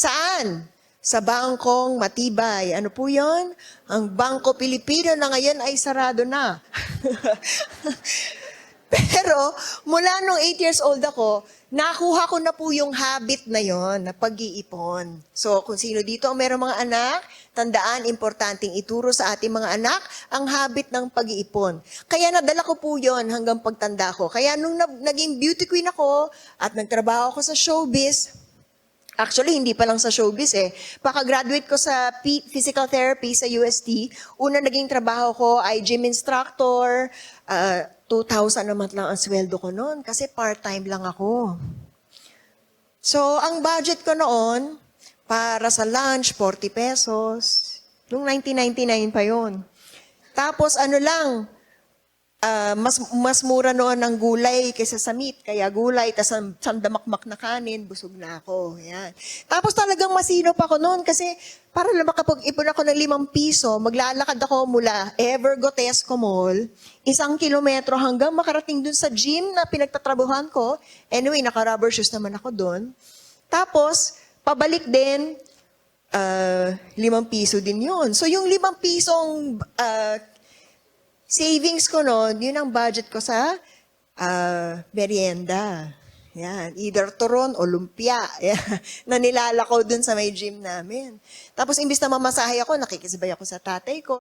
Saan? Sa bangkong matibay. Ano po yon? Ang Bangko Pilipino na ngayon ay sarado na. Pero mula nung 8 years old ako, nakuha ko na po yung habit na yon na pag-iipon. So kung sino dito ang merong mga anak, tandaan, importanteng ituro sa ating mga anak ang habit ng pag-iipon. Kaya nadala ko po yon hanggang pagtanda ko. Kaya nung naging beauty queen ako at nagtrabaho ako sa showbiz, actually, hindi pa lang sa showbiz eh. Pagka-graduate ko sa physical therapy sa UST, una naging trabaho ko ay gym instructor. 2,000 naman lang ang sweldo ko noon kasi part-time lang ako. So, ang budget ko noon, para sa lunch, 40 pesos. Noong 1999 pa yon. Tapos ano lang, mas mura noon ng gulay kaysa sa meat. Kaya gulay, tas sandamakmak na kanin, busog na ako. Yan. Tapos talagang masino pa ako noon kasi para lang makapag-ipon ako ng 5 piso, maglalakad ako mula Evergotesco Mall, 1 kilometro hanggang makarating dun sa gym na pinagtatrabuhan ko. Anyway, naka-rubber shoes naman ako doon. Tapos, pabalik din, 5 piso din yun. So yung 5 pisong savings ko noon, yun ang budget ko sa merienda. Yan, either turon o lumpia. Yan, na nilalakaw dun sa may gym namin. Tapos imbis na mamasahe ako, nakikisabay ako sa tatay ko.